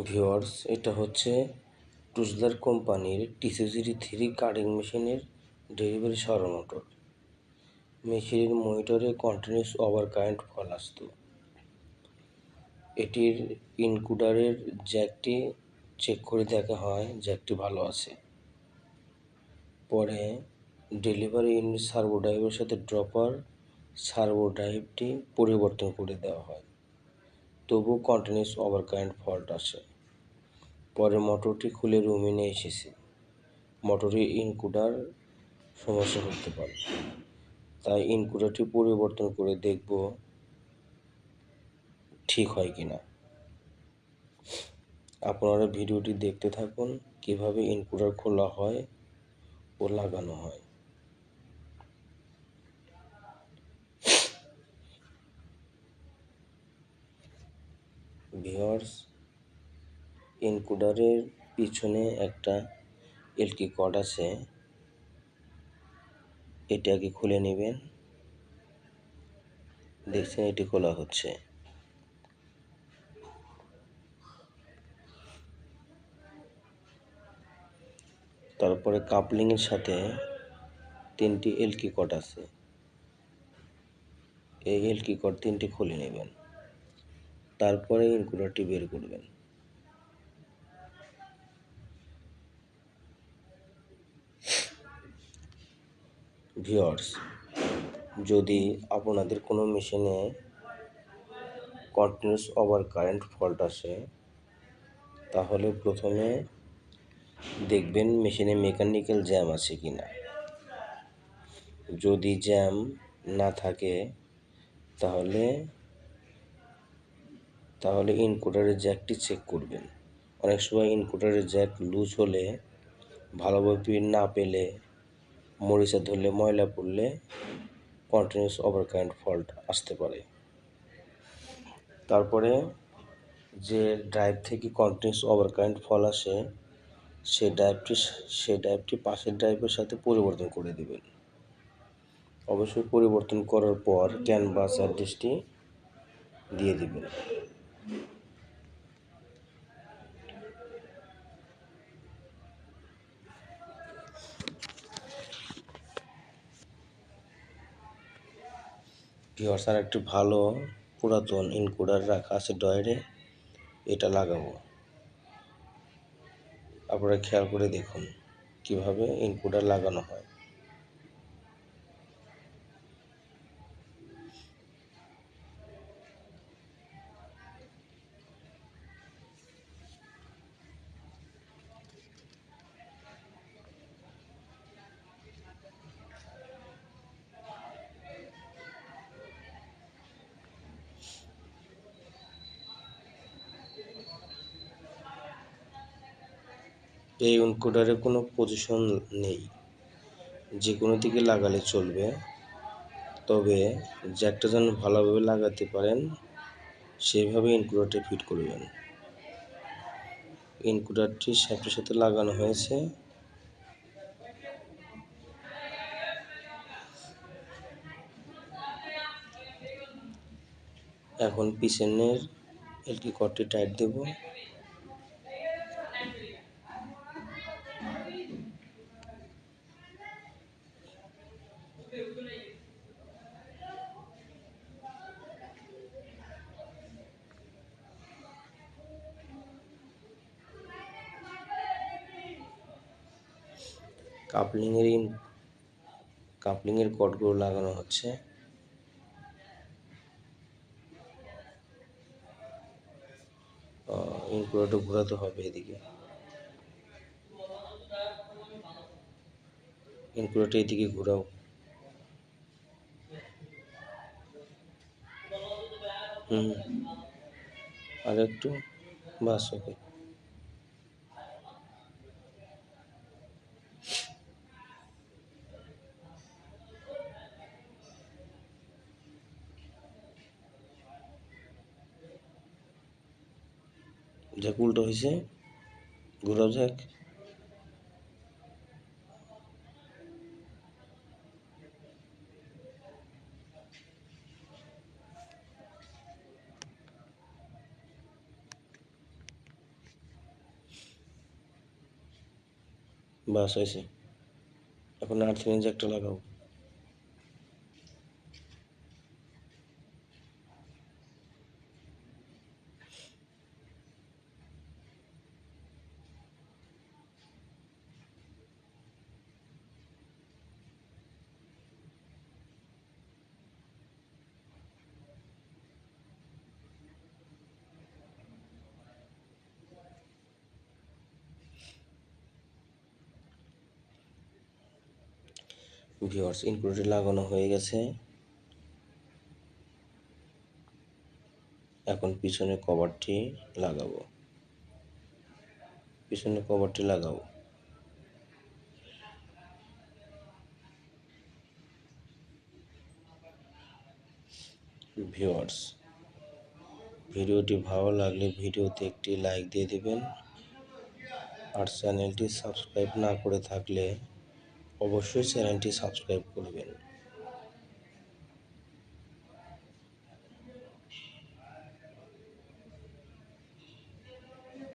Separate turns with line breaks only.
Viewers, এটা হচ্ছে টুসলার কোম্পানির TC03 কাটিং মেশিনের ডেলিভারি সরার মোটর। মেশিনের মনিটরে কন্টিনিউয়াস ওভার কারেন্ট ফল আসতো। এটির ইনকুডারের জ্যাকটি চেক করে দেখা হয়, জ্যাকটি ভালো আছে। পরে ডেলিভারি ইউনিট সার্ভো ড্রাইভের সাথে ড্রপার সার্ভো ড্রাইভটি পরিবর্তন করে দেওয়া হয়, তবুও কন্টিনিউয়াস ওভার কারেন্ট ফল্ট আসে। পরে মোটরটি খুলে রুমে নিয়ে এসেছি। মোটরের ইনকুডার সমস্যা হতে পারে, তাই ইনকুডারটি পরিবর্তন করে দেখব ঠিক হয় কিনা। আপনারা ভিডিওটি দেখতে থাকুন কিভাবে ইনকুডার খোলা হয় ও লাগানো হয়। ভিউয়ার্স, ইনকুডারের পিছনে একটা এলকি কর্ড আছে, এটাকে খুলে নেবেন। দেখছেন এটি খোলা হচ্ছে। তারপরে কাপলিংয়ের সাথে 3টি এলকি কর্ড আছে, এই এলকি কর্ড 3টি খুলে নেবেন। তারপরে ইনকুডারটি বের করবেন। ভিউয়ার্স, যদি আপনাদের কোনো মেশিনে কন্টিনিউয়াস ওভার কারেন্ট ফল্ট আসে, তাহলে প্রথমে দেখবেন মেশিনে মেকানিক্যাল জ্যাম আছে কিনা। যদি জ্যাম না থাকে তাহলে ইনকুডারের জ্যাকটি চেক করবেন। অনেক সময় ইনকুডারের জ্যাক লুজ হলে, ভালোভাবে পিন না পেলে, মরিচা ধরলে, ময়লা পড়লে কন্টিনিউয়াস ওভার কারেন্ট ফল্ট আসতে পারে। তারপরে যে ড্রাইভ থেকে কন্টিনিউয়াস ওভার কারেন্ট ফল আসে, সেই ড্রাইভটি পাশের ড্রাইভের সাথে পরিবর্তন করে দেবেন। অবশ্যই পরিবর্তন করার পর ক্যানভাস অ্যাড্রেসটি দিয়ে দিবেন। ভিউয়ার্স, আর একটি ভালো পুরাতন ইনকুডার রাখা আছে ড্রয়ারে, এটা লাগাবো। আপনারা খেয়াল করে দেখুন কিভাবে ইনকুডার লাগানো হয়। এই ইনকুডারে কোনো পজিশন নেই, যে কোনো দিকে লাগালে চলবে, তবে জ্যাকটা যেন ভালোভাবে লাগাতে পারেন সেইভাবে ইনকুডারটি ফিট করবেন। ইনকুডারটি শ্যাফটের সাথে লাগানো হয়েছে। এখন পিছনের এলকি কর্ডটি টাইট দেব। কাপলিংয়ের কর্ডগুলো লাগানো হচ্ছে। ইনকুডারটা ঘোরাতে হবে এদিকে। ইনকুডারটা এদিকে ঘোরাও। আর একটু, বাস, ওকে। জ্যাক উল্টো হয়েছে, ঘোরাও জ্যাক। বাস হয়েছে। এখন আর্থিং ইনজেক্টর লাগাও। ভিউয়ার্স, ইনক্লুডেড লাগানো হয়ে গেছে। এখন পিছনে কভারটি লাগাবো। পিছনে কভারটি লাগাও। ভিউয়ার্স, ভিডিওটি ভালো লাগলে ভিডিওতে একটি লাইক দিয়ে দিবেন, আর চ্যানেলটি সাবস্ক্রাইব না করে থাকলে অবশ্যই চ্যানেলটি সাবস্ক্রাইব করবেন।